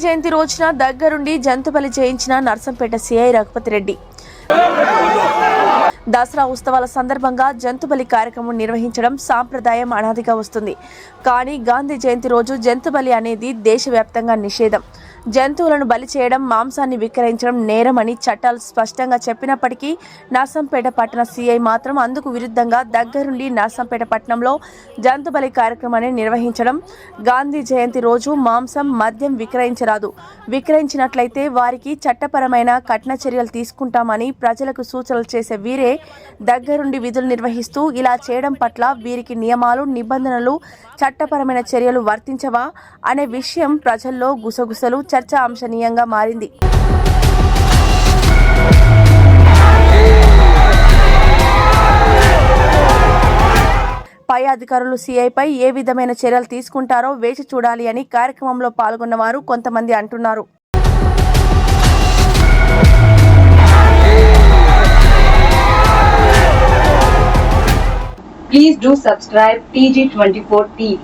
జయంతి రోజున దగ్గరుండి జంతు బలి చేయించిన నర్సంపేట సిఐ రఘుపతి రెడ్డి. దసరా ఉత్సవాల సందర్భంగా జంతుబలి కార్యక్రమం నిర్వహించడం సాంప్రదాయం అనాదిగా వస్తుంది. కానీ గాంధీ జయంతి రోజు జంతుబలి అనేది దేశవ్యాప్తంగా నిషేధం. జంతువులను బలి చేయడం, మాంసాన్ని విక్రయించడం నేరం అని చట్టాలు స్పష్టంగా చెప్పినప్పటికీ నర్సంపేట పట్టణ సిఐ మాత్రం అందుకు విరుద్ధంగా దగ్గరుండి నర్సంపేట పట్టణంలో జంతుబలి కార్యక్రమాన్ని నిర్వహించడం. గాంధీ జయంతి రోజు మాంసం, మద్యం విక్రయించరాదు. విక్రయించినట్లయితే వారికి చట్టపరమైన కఠిన చర్యలు తీసుకుంటామని ప్రజలకు సూచనలు చేసే వీరే దగ్గరుండి విధులు నిర్వహిస్తూ ఇలా చేయడం పట్ల వీరికి నియమాలు, నిబంధనలు, చట్టపరమైన చర్యలు వర్తించవా అనే విషయం ప్రజల్లో గుసగుసలు చర్చాంశనీయంగా మారింది. పై అధికారులు సిఐపై ఏ విధమైన చర్యలు తీసుకుంటారో వేచి చూడాలి అని కార్యక్రమంలో పాల్గొన్న వారు కొంతమంది అంటున్నారు. Please do subscribe TG24 TV.